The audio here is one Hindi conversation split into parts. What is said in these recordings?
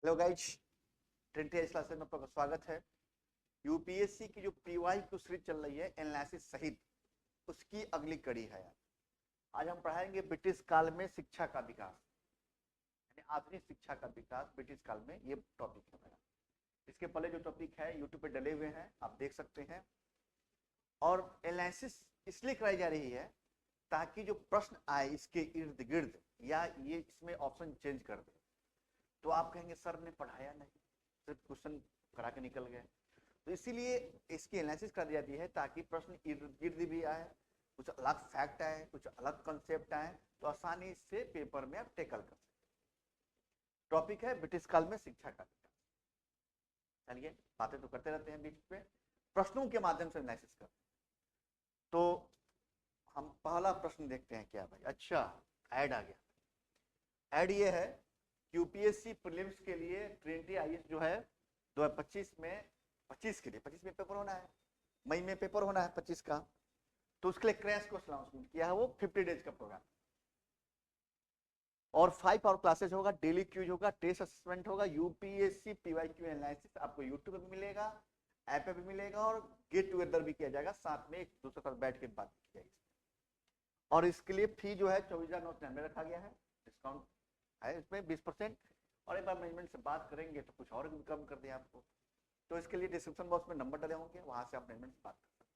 हेलो गाइज, ट्रेंटी क्लास में आपका स्वागत है। यूपीएससी की जो पीवाईक्यू सीरीज चल रही है एनालिसिस सहित, उसकी अगली कड़ी है। आज हम पढ़ाएंगे ब्रिटिश काल में शिक्षा का विकास, यानी आधुनिक शिक्षा का विकास ब्रिटिश काल में। ये टॉपिक है मेरा। इसके पहले जो टॉपिक है यूट्यूब पे डले हुए हैं, आप देख सकते हैं। और एनालिसिस इसलिए कराई जा रही है ताकि जो प्रश्न आए इसके इर्द गिर्द, या ये इसमें ऑप्शन चेंज कर दे तो आप कहेंगे सर ने पढ़ाया नहीं, सिर्फ क्वेश्चन करा के निकल गए। तो इसीलिए इसकी एनालिसिस कर दी जाती है ताकि प्रश्न इर्द गिर्द भी आए, कुछ अलग फैक्ट आए, कुछ अलग कंसेप्ट आए, तो आसानी से पेपर में आप टेकल कर सकते। टॉपिक है ब्रिटिश काल में शिक्षा का विकास। चलिए, बातें तो करते रहते हैं, बीच में प्रश्नों के माध्यम से एनालिसिस करते हैं। तो हम पहला प्रश्न देखते हैं क्या भाई। अच्छा, ऐड आ गया। ऐड ये है, यूपीएससी प्रीलिम्स के लिए ट्रिनिटी आईएएस जो है 2025 में 25 के लिए 25 में पेपर होना है, मई में पेपर होना है 25 का। तो उसके लिए क्रैश कोर्स अनाउंसमेंट किया है, वो 50 डेज का प्रोग्राम और 5 आवर क्लासेज होगा, डेली क्यूज होगा, टेस्ट असेसमेंट होगा। यूपीएससी पीवाईक्यू एनालिसिस आपको यूट्यूब पे भी मिलेगा, ऐप पे भी मिलेगा, और गेट टुगेदर भी किया जाएगा, साथ में एक दूसरे साथ बैठ के बात की जाएगी। और इसके लिए फी जो है 24,999 रखा गया है। डिस्काउंट है इसमें 20%, और एक बार मैनेजमेंट से बात करेंगे तो कुछ और भी कम कर दें आपको। तो इसके लिए डिस्क्रिप्शन बॉक्स में नंबर डले होंगे, वहां से आप मैनेजमेंट से बात कर सकते हैं।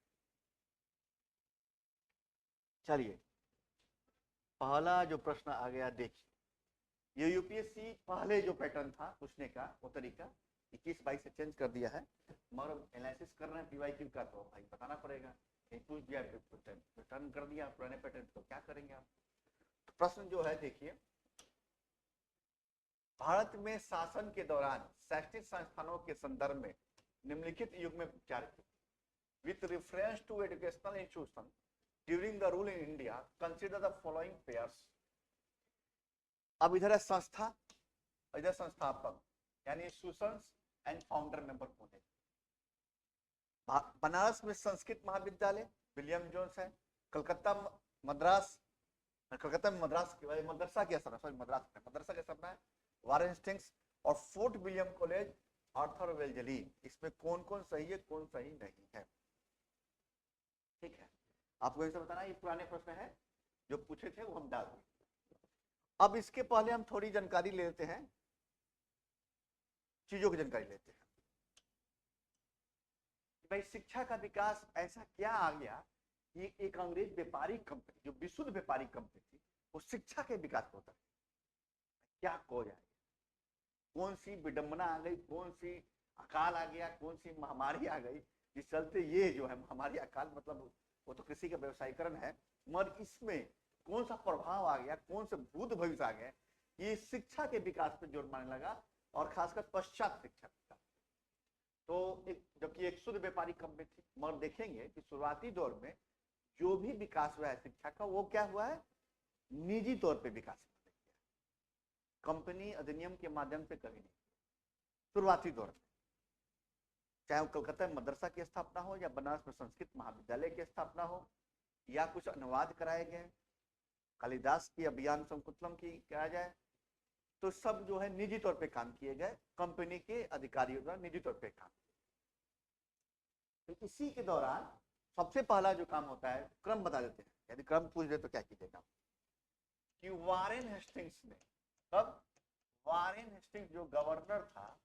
चलिए, पहला जो प्रश्न आ गया देखिए। ये यूपीएससी पहले जो पैटर्न था पूछने का, वो तरीका 21-22 से चेंज कर दिया है, मगर एनालिसिस कर रहे हैं पीवाईक्यू का तो भाई बताना पड़ेगा। पूछ दिया, रिटर्न कर दिया पुराने पैटर्न, तो क्या करेंगे आप। तो प्रश्न जो है देखिए, भारत में शासन के दौरान शैक्षणिक संस्थानों के संदर्भ में निम्नलिखित युग में विचार किया। With reference to educational institution during the rule in India, consider the following pairs. अब इधर है संस्था, इधर संस्थापक, यानी इंस्टीट्यूशंस एंड फाउंडर मेंबर कौन है। बनारस में संस्कृत महाविद्यालय विलियम जोन्स है। कलकत्ता मद्रास, कलकत्ता में मदरसा क्या सर, सॉरी मदरसा क्या सपना है, वारेन हेस्टिंग्स। और फोर्ट विलियम कॉलेज आर्थर वेल्जली। इसमें कौन कौन सही है, कौन सही नहीं है। ठीक है, आपको ऐसे बताना, ये पुराने प्रश्न है जो पूछे थे, वो हम डाल दें। अब इसके पहले हम थोड़ी जानकारी ले लेते हैं, चीजों की जानकारी लेते हैं। भाई शिक्षा का विकास ऐसा क्या आ गया कि एक अंग्रेज व्यापारिक कंपनी, जो विशुद्ध व्यापारिक कंपनी थी, वो शिक्षा के विकास होता है। क्या को जाए, कौन सी विडंबना आ गई, कौन सी अकाल आ गया, कौन सी महामारी आ गई, जिस चलते ये जो है महामारी अकाल, मतलब वो तो कृषि का व्यवसायीकरण है, मगर इसमें कौन सा प्रभाव आ गया, कौन से भूत भविष्य आ गए, ये शिक्षा के विकास पर जोर मारने लगा, और खासकर पश्चात शिक्षा का। तो एक, जबकि एक शुद्ध व्यापारिक कंपनी थी, मगर देखेंगे कि शुरुआती दौर में जो भी विकास हुआ है शिक्षा का, वो क्या हुआ है, निजी तौर पर विकास किया, कंपनी अधिनियम के माध्यम से कभी नहीं। शुरुआती दौर में चाहे वो कलकत्ता में मदरसा की स्थापना हो, या बनारस में संस्कृत महाविद्यालय की स्थापना हो, या कुछ अनुवाद कराए गए, कालिदास की अभियान संकुलम की कहा जाए, तो सब जो है निजी तौर पे काम किए गए, कंपनी के अधिकारियों द्वारा निजी तौर पे काम। तो इसी के दौरान सबसे पहला जो काम होता है, क्रम बता देते हैं, यदि क्रम पूछ दे तो क्या कीजिएगा, कि वारेन हेस्टिंग्स ने, तब वारेन हेस्टिंग्स जो गवर्नर था,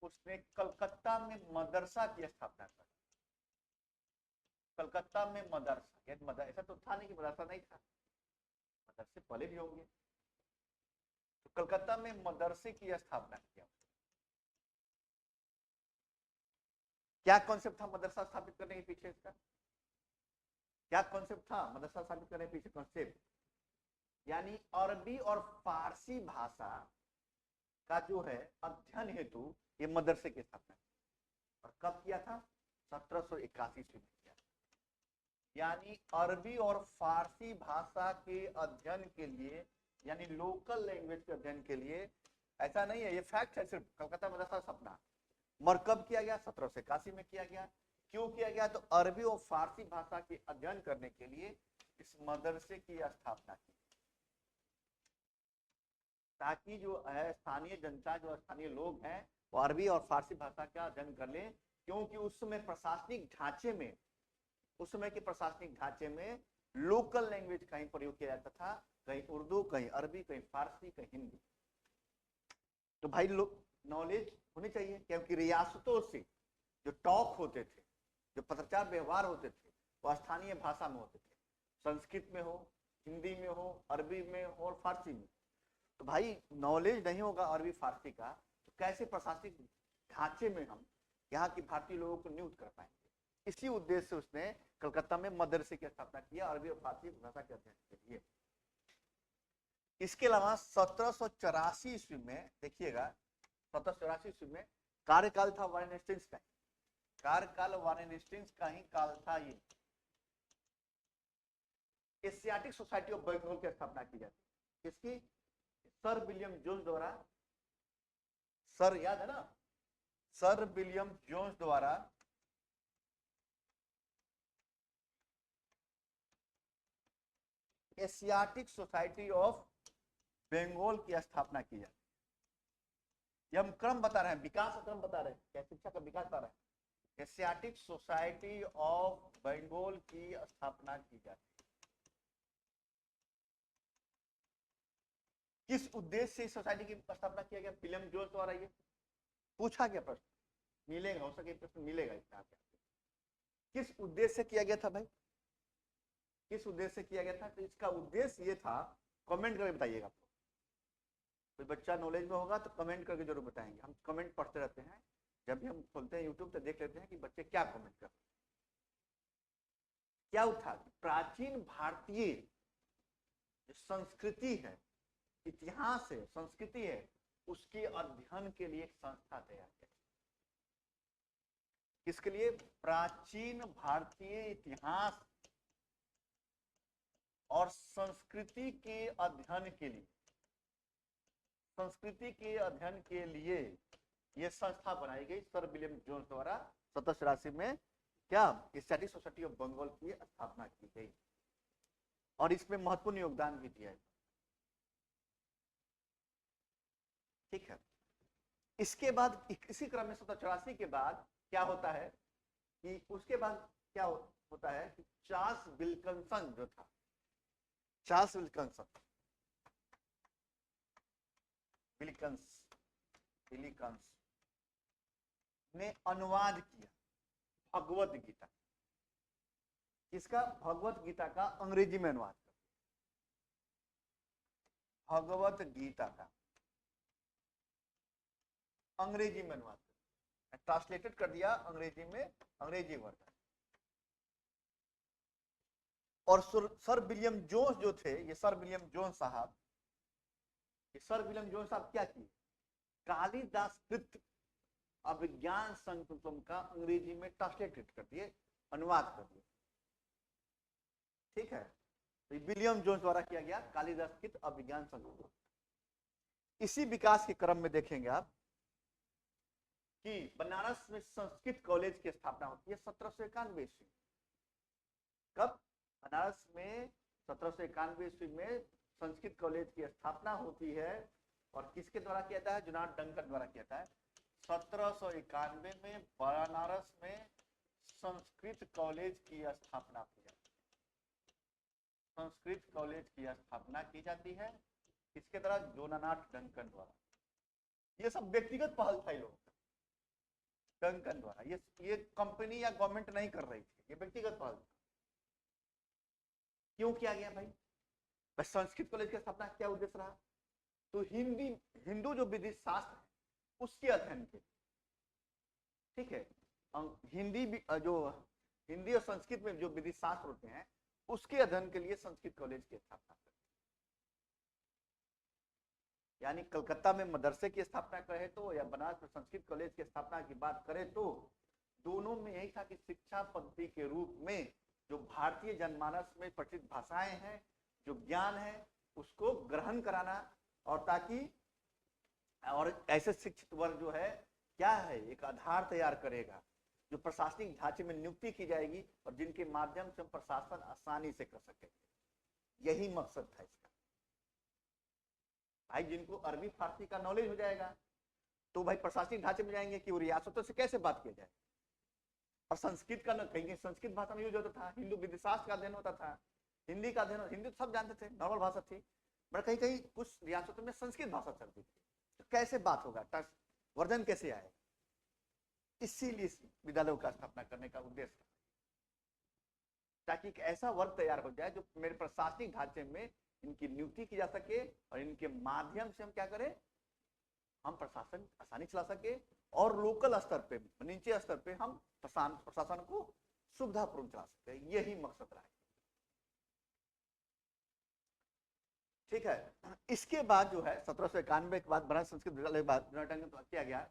उसने कलकत्ता में मदरसा की स्थापना कर। कलकत्ता में मदरसा, ऐसा तो था नहीं कि मदरसा नहीं था, मदरसे पहले भी होंगे। तो कलकत्ता में मदरसे की स्थापना किया। क्या कॉन्सेप्ट था मदरसा स्थापित करने के पीछे, इसका क्या कॉन्सेप्ट था मदरसा स्थापित करने के पीछे कॉन्सेप्ट, यानी अरबी और फारसी भाषा का जो है अध्ययन हेतु ये मदरसे की स्थापना। और कब किया था, 1781 में किया। यानी अरबी और फारसी भाषा के अध्ययन के लिए, यानी लोकल लैंग्वेज के अध्ययन के लिए, ऐसा नहीं है, ये फैक्ट है, सिर्फ कलकत्ता मदरसा सपना। मगर कब किया गया, 1781 में किया गया। क्यों किया गया, तो अरबी और फारसी भाषा के अध्ययन करने के लिए इस मदरसे की स्थापना की। ताकि जो है स्थानीय जनता, जो स्थानीय लोग हैं, वो अरबी और फारसी भाषा का अध्ययन कर लें, क्योंकि उस समय प्रशासनिक ढांचे में, उस समय के प्रशासनिक ढांचे में लोकल लैंग्वेज का ही प्रयोग किया जाता था, कहीं उर्दू, कहीं अरबी, कहीं फारसी, कहीं हिंदी। तो भाई नॉलेज होनी चाहिए, क्योंकि रियासतों से जो टॉक होते थे, जो पत्रचार व्यवहार होते थे, वो स्थानीय भाषा में होते थे, संस्कृत में हो, हिंदी में हो, अरबी में हो और फारसी में। तो भाई नॉलेज नहीं होगा अरबी फारसी का, तो कैसे प्रशासनिक ढांचे में हम यहाँ की भारतीय लोगों को नियुक्त कर पाएंगे। इसी उद्देश्य से उसने कलकत्ता में मदरसे की स्थापना किया अरबी और फारसी भाषा के अध्ययन के लिए। इसके अलावा 1784 ईस्वी में, देखिएगा 1784 ईस्वी में कार्यकाल था वारेन हेस्टिंग्स का, कार्यकाल वारेन हेस्टिंग्स का ही काल था ये। एशियाटिक सोसाइटी ऑफ बंगाल की स्थापना की जाती है। किसकी? सर विलियम जोन्स द्वारा। सर याद है ना, सर विलियम जोन्स द्वारा एशियाटिक सोसाइटी ऑफ बंगाल की स्थापना की जाती है। ये हम क्रम बता रहे हैं, विकास का क्रम बता रहे हैं, क्या शिक्षा का विकास बता रहे हैं। एशियाटिक सोसाइटी ऑफ बंगाल की स्थापना की जाती है। किस उद्देश्य से इस सोसाइटी की स्थापना किया गया? विलियम जोन्स द्वारा। ये पूछा गया प्रश्न, मिलेगा, हो सके प्रश्न मिलेगा इसका। किस उद्देश्य से किया गया था भाई? किस उद्देश्य से किया गया था? तो इसका उद्देश्य ये था, कमेंट करके बताइएगा। कोई बच्चा नॉलेज में होगा तो कमेंट करके जरूर बताएंगे। हम कमेंट पढ़ते रहते हैं, जब भी हम खोलते हैं यूट्यूब तो देख लेते हैं कि बच्चे क्या कमेंट कर रहे हैं। क्या था? प्राचीन भारतीय संस्कृति है, इतिहास है, संस्कृति है, उसके अध्ययन के लिए एक संस्था तैयार की। किसके लिए? प्राचीन भारतीय इतिहास और संस्कृति के अध्ययन के लिए, संस्कृति के अध्ययन के लिए यह संस्था बनाई गई सर विलियम जोन्स द्वारा 1784 में। क्या? एशियाटिक सोसाइटी ऑफ बंगाल की स्थापना की गई और इसमें महत्वपूर्ण योगदान भी दिया है। ठीक है। इसके बाद इसी क्रम में 1784 के बाद क्या होता है कि उसके बाद क्या होता है कि चार्ल्स विल्किंसन जो था, चार्ल्स विल्किंस ने अनुवाद किया भगवत गीता। किसका? भगवत गीता का अंग्रेजी में अनुवाद कर, भगवत गीता का अंग्रेजी में अनुवाद कर, ट्रांसलेटेड कर दिया अंग्रेजी में, अंग्रेजी वर्ड। और सर विलियम जोन्स जो थे, ये सर विलियम जोन्स साहब, सर विलियम जोन्स साहब क्या किए? कालिदास कृत अभिज्ञान संकल्पम का अंग्रेजी में ट्रांसलेटेड कर दिए, अनुवाद कर दिए। ठीक है, तो विलियम जोन्स द्वारा किया गया कालिदास कृत अभिज्ञान संकल्पम। इसी विकास के क्रम में देखेंगे आप कि बनारस में संस्कृत कॉलेज की स्थापना होती है 1791 ईस्वी। कब? बनारस में 1791 ईस्वी में संस्कृत कॉलेज की स्थापना होती है। और किसके द्वारा किया जाता है? जोनाथन डंकन द्वारा किया जाता है। 1791 में बनारस में संस्कृत कॉलेज की स्थापना की जाती है। संस्कृत कॉलेज की स्थापना की जाती है किसके द्वारा? जोनाथन डंकन द्वारा। ये सब व्यक्तिगत पहल था लोगों का, डंकन द्वारा। ये कंपनी या गवर्नमेंट नहीं कर रही थी, ये व्यक्तिगत पहल था। क्यों किया गया भाई? संस्कृत कॉलेज की स्थापना क्या उद्देश्य रहा? तो हिंदू जो विधि शास्त्र है उसके अध्ययन के, ठीक है, हिंदी और संस्कृत में जो विधि शास्त्र होते हैं उसके अध्ययन के लिए संस्कृत कॉलेज की स्थापना करें। यानी कलकत्ता में मदरसे की स्थापना करें तो या बनारस में संस्कृत कॉलेज की स्थापना की बात करें तो दोनों में यही था कि शिक्षा पद्धति के रूप में जो भारतीय जनमानस में प्रचलित भाषाएं हैं, जो ज्ञान है, उसको ग्रहण कराना, और ताकि और ऐसे शिक्षित वर्ग जो है क्या है, एक आधार तैयार करेगा जो प्रशासनिक ढांचे में नियुक्ति की जाएगी और जिनके माध्यम से हम प्रशासन आसानी से कर सकेंगे। यही मकसद था इसका। भाई जिनको अरबी फारसी का नॉलेज हो जाएगा तो भाई प्रशासनिक ढांचे में जाएंगे कि वो रियासतों से कैसे बात किया जाए। और संस्कृत का कहीं संस्कृत भाषा में यूज होता था, हिंदू विधिशास्त्र का अध्ययन होता था, हिंदी का अध्ययन, हिंदी तो सब जानते थे, नॉर्मल भाषा थी, बट कहीं कहीं कुछ रियासतों में संस्कृत भाषा चलती थी, तो कैसे बात होगा, वर्धन कैसे आएगा। इसीलिए विद्यालयों का स्थापना करने का उद्देश्य था, ताकि एक ऐसा वर्ग तैयार हो जाए जो मेरे प्रशासनिक ढांचे में इनकी नियुक्ति की जा सके और इनके माध्यम से हम क्या करें, हम प्रशासन आसानी चला सके और लोकल स्तर पे, नीचे स्तर पे हम प्रशासन को सुविधापूर्ण चला सकते हैं। यही मकसद रहा है। ठीक है। इसके बाद जो है 1791 के बाद बनारस संस्कृत विद्यालय किया गया।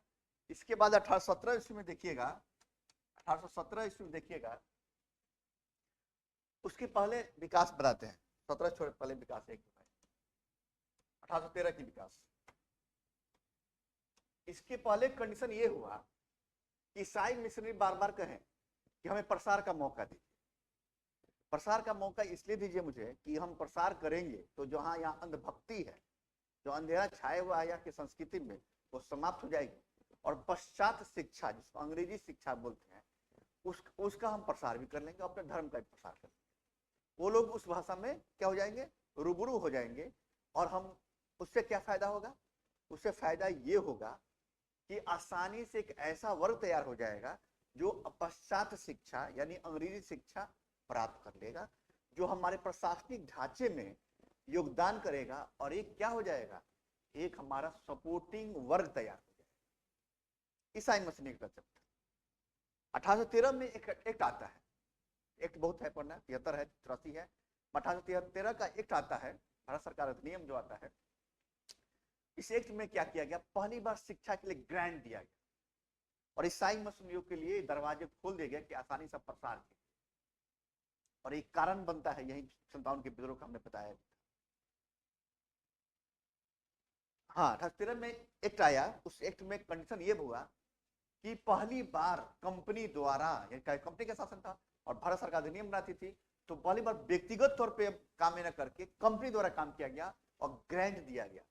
इसके बाद 1817 ईस्वी में देखिएगा, 1817 ईस्वी में देखिएगा, उसके पहले विकास बताते हैं। 17 छोड़ पहले विकास एक 1813 की विकास। इसके पहले कंडीशन ये हुआ कि ईसाई मिशनरी बार बार कहें कि हमें प्रसार का मौका दीजिए, प्रसार का मौका इसलिए दीजिए मुझे कि हम प्रसार करेंगे तो जहां यहाँ अंधभक्ति है, जो अंधेरा छाया हुआ है यहाँ की संस्कृति में, वो समाप्त हो जाएगी और पश्चात शिक्षा, जिसको अंग्रेजी शिक्षा बोलते हैं, उसका हम प्रसार भी कर लेंगे, अपने धर्म का भी प्रसार कर लेंगे। वो लोग उस भाषा में क्या हो जाएंगे, रूबरू हो जाएंगे। और हम उससे क्या फायदा होगा, उससे फायदा ये होगा कि आसानी से एक ऐसा वर्ग तैयार हो जाएगा जो पश्चात शिक्षा यानी अंग्रेजी शिक्षा प्राप्त कर लेगा, जो हमारे प्रशासनिक ढांचे में योगदान करेगा और एक क्या हो जाएगा, एक हमारा सपोर्टिंग वर्ग तैयार हो जाएगा। ईसाई मिशनरी का चैप्टर 1813 में एक एक्ट आता है, एक्ट बहुत है, पढ़ना 73 है, 84 है। 1813 का एक्ट आता है, भारत सरकार अधिनियम जो आता है। इस एक्ट में क्या किया गया, पहली बार शिक्षा के लिए ग्रांट दिया गया और ईसाई मिशनरियों के लिए दरवाजे खोल दिए गए कि आसानी से प्रसार किया। और एक कारण बनता है यही 57 के विद्रोह का हमने बताया। हाँ, 1813 में एक्ट आया। उस एक्ट में कंडीशन ये हुआ कि पहली बार कंपनी द्वारा, कंपनी का शासन था और भारत सरकार अधिनियम बनाती थी, तो पहली बार व्यक्तिगत तौर पे काम न करके कंपनी द्वारा काम किया गया और ग्रांट दिया गया,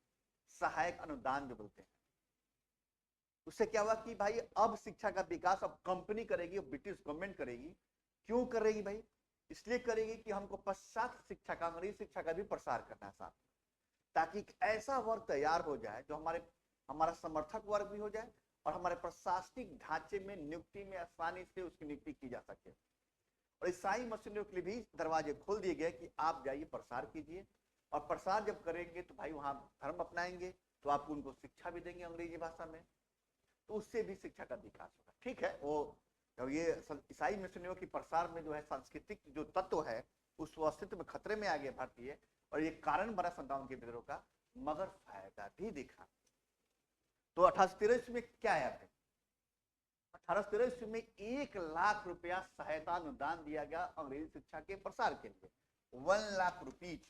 सहायक अनुदान जो बोलते हैं। उससे क्या हुआ कि भाई अब शिक्षा का विकास अब कंपनी करेगी, ब्रिटिश गवर्नमेंट करेगी। क्यों करेगी भाई, इसलिए करेगी कि हमको पश्चात शिक्षा का, अंग्रेजी शिक्षा का भी प्रसार करना है साथ, ताकि ऐसा वर्ग तैयार हो जाए जो हमारा समर्थक वर्ग भी हो जाए और हमारे प्रशासनिक ढांचे में नियुक्ति में आसानी से उसकी नियुक्ति की जा सके। और ईसाई मिशनरियों के लिए भी दरवाजे खोल दिए गए कि आप जाइए प्रसार कीजिए, और प्रसार जब करेंगे तो भाई वहां धर्म अपनाएंगे तो आपको उनको शिक्षा भी देंगे अंग्रेजी भाषा में, तो उससे भी शिक्षा का विकास होगा। ठीक है, वो ये ईसाई मिशनरियों की प्रसार में जो है सांस्कृतिक जो तत्व है उस अस्तित्व में खतरे में आ गए भारतीय, और ये कारण बना 57 के विद्रोह का, मगर फायदा भी दिखा। तो 1813 में क्या आया है, 1813 में 1 लाख रुपया सहायता अनुदान दिया गया अंग्रेजी शिक्षा के प्रसार के लिए। 1 लाख रुपीज,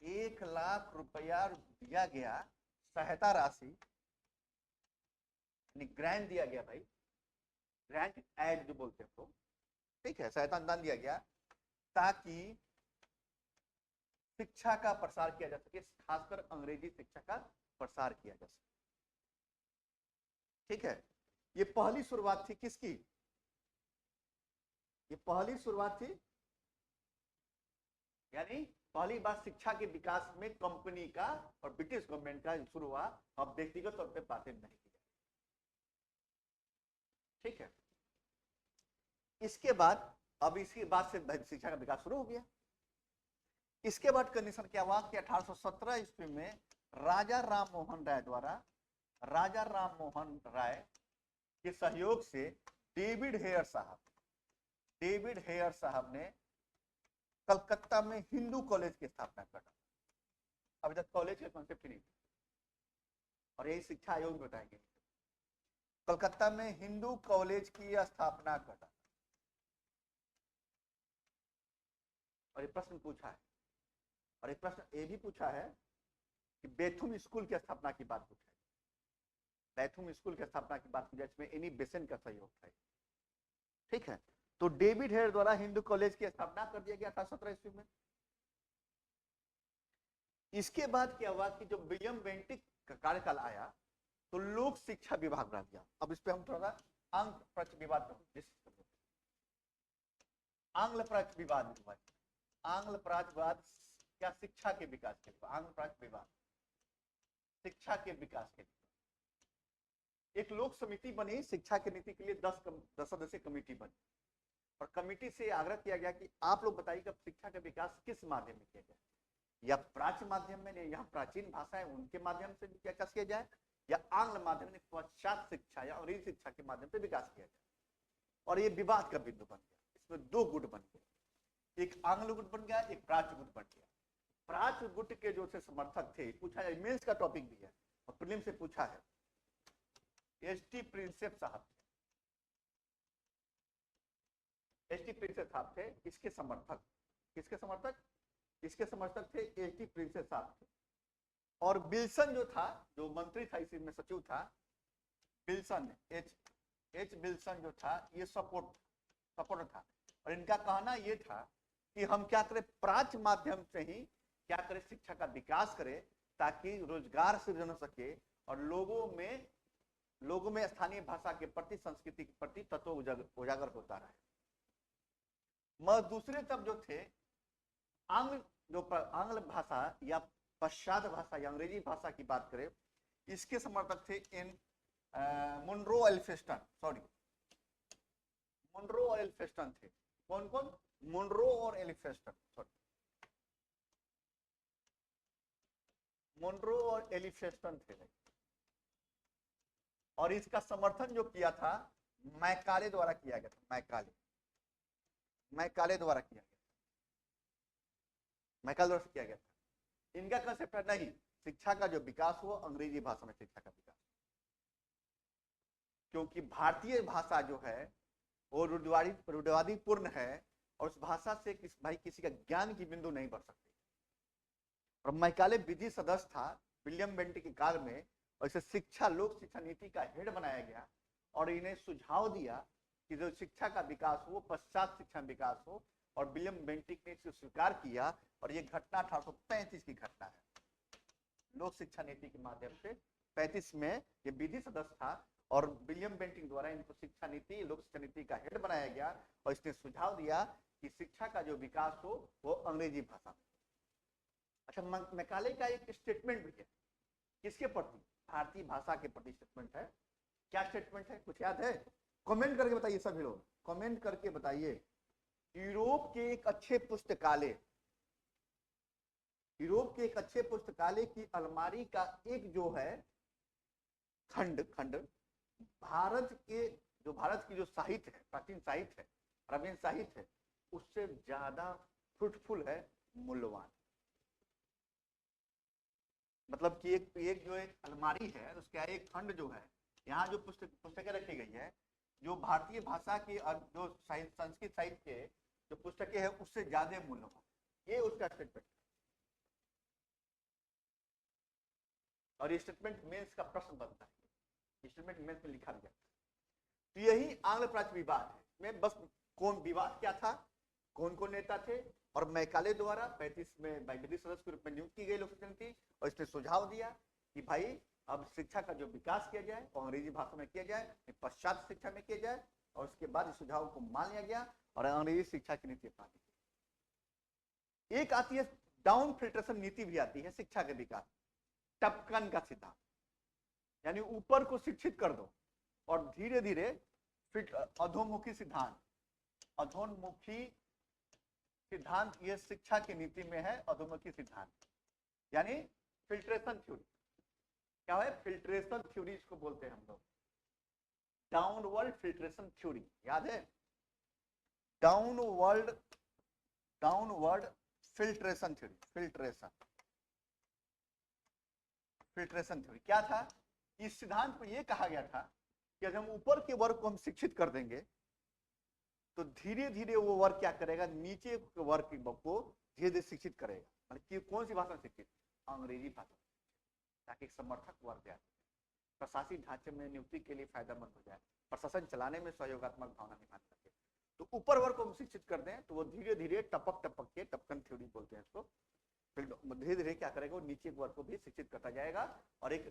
1 लाख रुपया दिया गया सहायता राशि, ग्रांट दिया गया भाई, ग्रांट एड जो बोलते हैं तो, ठीक है, सहायता अनुदान दिया गया ताकि शिक्षा का प्रसार किया जा सके, खासकर अंग्रेजी शिक्षा का प्रसार किया जा सके। ठीक है, ये पहली शुरुआत थी किसकी, ये पहली शुरुआत थी, यानी पहली बार शिक्षा के विकास में कंपनी का और ब्रिटिश गवर्नमेंट का शुरू हुआ। अब व्यक्तिगत तौर पर बातें नहीं की। ठीक है, इसके बाद अब इसके बाद से शिक्षा का विकास शुरू हो गया। इसके बाद कंडीशन क्या हुआ कि 1817 ईस्वी में राजा राम मोहन राय द्वारा, राजा राम मोहन राय के सहयोग से डेविड हेयर साहब ने कलकत्ता में हिंदू कॉलेज की स्थापना करा। अभी तक कॉलेज का कॉन्सेप्ट नहीं, और यही शिक्षा आयोग में बताएंगे। कलकत्ता में हिंदू कॉलेज की स्थापना करा, और ये प्रश्न पूछा है, और एक प्रश्न ये भी पूछा है कि बेथुन स्कूल की स्थापना की बात पूछा है, बेथुन स्कूल की स्थापना की बात पूछा, इसमें एनी बेसेंट का सहयोग था। ठीक है, तो डेविड हेयर द्वारा हिंदू कॉलेज की स्थापना कर दिया गया 1817 ईस्वी में। इसके बाद क्या हुआ कि जब विलियम बेंटिक का कार्यकाल आया तो लोक शिक्षा विभाग बना दिया। अब इस पे हम थोड़ा आंग्ल प्रच विवाद आंग्ल प्राच्य विवाद आंग्ल प्राच्य विवाद क्या शिक्षा के विकास के लिए, आंग्ल प्राच्य विवाद शिक्षा के विकास के लिए एक लोक समिति बनी शिक्षा की नीति के लिए 10 सदस्यीय कमेटी बनी और कमेटी से आग्रह किया गया कि आप लोग बताइए कि शिक्षा का विकास किस माध्यम में किया जाए, या प्राच्य माध्यम में, यहाँ प्राचीन भाषाएं उनके माध्यम से विकास किया जाए, या आंग्ल माध्यम में पाश्चात्य शिक्षा या अंग्रेजी शिक्षा के माध्यम से विकास किया जाए। और ये विवाद का बिंदु बन गया। इसमें दो गुट बन गए, एक आंग्ल गुट बन गया, एक प्राच्य गुट बन गया। प्राच्य गुट के जो से समर्थक थे, पूछा है मेंस का टॉपिक भी है और प्रीलिम से पूछा है, एसटी प्रिंसेप साहब, एसटी प्रिंसेप साहब थे इसके समर्थक। किसके समर्थक? इसके समर्थक थे एसटी प्रिंसेप साहब थे। और विल्सन जो था, जो मंत्री था, इसी में सचिव था, विल्सन एच विल्सन जो था, ये सपोर्ट था। और इनका कहना ये था कि हम क्या करें, प्राच्य माध्यम से ही क्या करें, शिक्षा का विकास करें ताकि रोजगार सृजन हो सके और लोगों में स्थानीय भाषा के प्रति, संस्कृति के प्रति तत्व उजागर होता रहे। मगर दूसरे तब जो थे आंग्ल भाषा या पश्चात भाषा या अंग्रेजी भाषा की बात करें, इसके समर्थक थे मुनरो एल्फिंस्टन थे। कौन कौन? मुनरो और एल्फिंस्टन थे। और इसका समर्थन जो किया था मैकाले द्वारा किया गया था। मैकाले द्वारा किया गया था। इनका कंसेप्ट है नहीं, शिक्षा का जो विकास हो अंग्रेजी भाषा में शिक्षा का विकास, क्योंकि भारतीय भाषा जो है वो रूढ़िवादी पूर्ण है और उस भाषा से किसी का ज्ञान की बिंदु नहीं बढ़ सकती। और मैकाले विधि सदस्य था विलियम बेंटिक के काल में, और इसे लोक शिक्षा नीति का हेड बनाया गया और इन्हें सुझाव दिया कि जो शिक्षा का विकास हो पश्चात शिक्षा विकास हो, और विलियम बेंटिक ने इसे स्वीकार किया। और ये घटना 1835 की घटना है। लोक शिक्षा नीति के माध्यम से 35 में ये विधि सदस्य था और विलियम बेंटिक द्वारा इनको शिक्षा नीति, लोक शिक्षा नीति का हेड बनाया गया और इसने सुझाव दिया कि शिक्षा का जो विकास हो वो अंग्रेजी भाषा में। अच्छा, मैकाले का एक स्टेटमेंट भी है, किसके प्रति? भारतीय भाषा के प्रति स्टेटमेंट है। क्या स्टेटमेंट है, कुछ याद है? कमेंट करके बताइए सभी लोग, कमेंट करके बताइए। यूरोप के एक अच्छे पुस्तकालय की अलमारी का एक जो है खंड भारत की जो साहित्य है, प्राचीन साहित्य है, प्रवीण साहित्य है, उससे ज्यादा फ्रूटफुल है, मूल्यवान। मतलब कि एक अलमारी है, उसका एक खंड जो है, यहाँ जो पुस्तकें रखी गई है, जो भारतीय भाषा की और जो संस्कृत साहित्य के जो पुस्तकें हैं उससे ज्यादा मूल्यवान, ये उसका स्टेटमेंट। और ये स्टेटमेंट मेंस का प्रश्न बनता है, स्टेटमेंट मेंस में लिखा गया। तो यही आंग्ल प्राच्य विवाद है। मैं बस कौन विवाद क्या था, कौन कौन नेता थे, और मैकाले द्वारा 35 में विधि सदस्य के रूप में नियुक्त की गई लोक शिक्षा नीति, और इसने सुझाव दिया कि भाई अब शिक्षा का जो विकास किया जाए वो अंग्रेजी भाषा में किया जाए, पश्चात शिक्षा में किया जाए। और उसके बाद इस सुझाव को मान लिया गया और अंग्रेजी शिक्षा की नीति अपना दी। एक आती है डाउन फिल्ट्रेशन नीति भी आती है शिक्षा के विकास, टपकन का सिद्धांत, यानी ऊपर को शिक्षित कर दो और धीरे धीरे अधोमुखी सिद्धांत ये शिक्षा की नीति में है। अधोमुखी सिद्धांत यानी फिल्ट्रेशन थ्योरी। क्या है? फिल्ट्रेशन थ्योरी इसको बोलते हैं हम लोग, डाउनवर्ड फिल्ट्रेशन थ्योरी। याद है? Downward filtration theory. Filtration theory क्या था? इस सिद्धांत में यह कहा गया था कि अगर हम ऊपर के वर्ग को हम शिक्षित कर देंगे तो धीरे धीरे वो वर्ग क्या करेगा, नीचे वर्ग को धीरे धीरे शिक्षित करेगा। मतलब कि कौन सी भाषा शिक्षित? अंग्रेजी भाषा, ताकि समर्थक वर्ग जाए, प्रशासनिक ढांचे में नियुक्ति के लिए फायदेमंद हो जाए, प्रशासन चलाने में सहयोगात्मक भावना निभाने लगे। तो ऊपर वर्ग को हम शिक्षित कर दें तो वो धीरे धीरे टपक के, टपकन थ्योरी बोलते हैं इसको, फिर धीरे धीरे क्या करेगा, वो नीचे के वर्ग को भी शिक्षित करता जाएगा और एक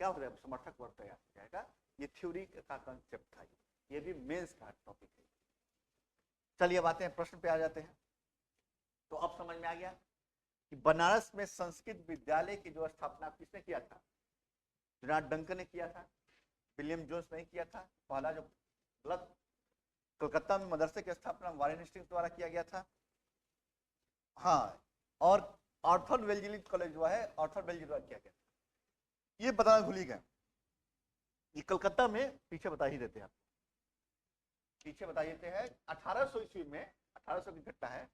क्या हो जाएगा, समर्थक वर्ग तैयार हो जाएगा। ये थ्योरी का कंसेप्ट था, ये भी मेंस का टॉपिक है। चलिए अब आते हैं प्रश्न पे आ जाते हैं। तो अब समझ में आ गया कि बनारस में संस्कृत विद्यालय की जो स्थापना किसने किया था, जॉन डंकन ने किया था, विलियम जोन्स नहीं किया था। पहला जो गलत, कलकत्ता में मदरसे की स्थापना वारेन हेस्टिंग्स द्वारा किया गया था। हाँ, और आर्थर वेल्जी कॉलेज जो है आर्थर वेल्जी द्वारा किया गया था। ये बताना भूल ही गए, ये कलकत्ता में पीछे बता ही देते हैं, पीछे बता देते हैं 1800 ईस्वी में, 1800 की घटना है।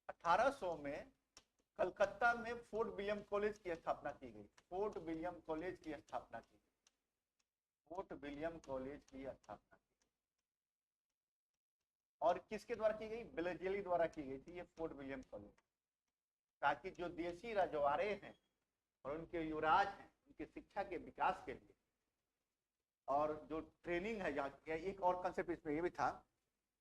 1800 में कलकत्ता में फोर्ट विलियम कॉलेज की स्थापना की गई। फोर्ट विलियम कॉलेज की स्थापना की गई, फोर्ट विलियम कॉलेज की स्थापना की। और किसके द्वारा की गई, बेलेजेली द्वारा की गई थी ये फोर्ट विलियम कॉलेज, ताकि जो देशी रजवाड़े हैं और उनके युवराज हैं, उनकी शिक्षा के विकास के लिए और जो ट्रेनिंग है यहाँ, एक और कंसेप्ट इसमें ये भी था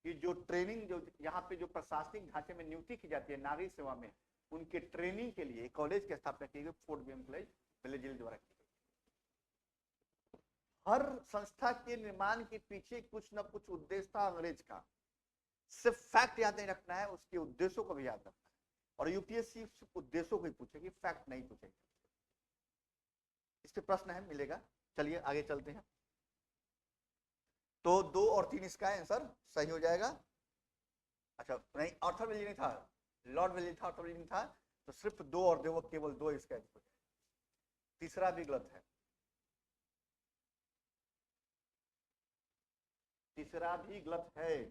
कि जो ट्रेनिंग जो यहाँ पे जो प्रशासनिक ढांचे में नियुक्ति की जाती है नागरिक सेवा में, उनके ट्रेनिंग के लिए कॉलेज की स्थापना की गई, फोर्ट विलियम कॉलेज बेलेजेली द्वारा की गई। हर संस्था के निर्माण के पीछे कुछ न कुछ उद्देश्य था अंग्रेज का। सिर्फ फैक्ट याद नहीं रखना है, उसके उद्देश्यों को भी याद रखना है। और यूपीएससी उद्देश्यों को ही पूछेगी, फैक्ट नहीं पूछेगी। इस पे प्रश्न है, मिलेगा। चलिए आगे चलते हैं। तो 2 और 3 इसका आंसर सही हो जाएगा। अच्छा नहीं, आर्थर वेल्जी नहीं था, लॉर्ड वेल्जी था, आर्थर वेल्जी नहीं था, तो सिर्फ 2 और 2, केवल 2 इसका आंसर। तीसरा भी गलत है, तीसरा भी गलत है,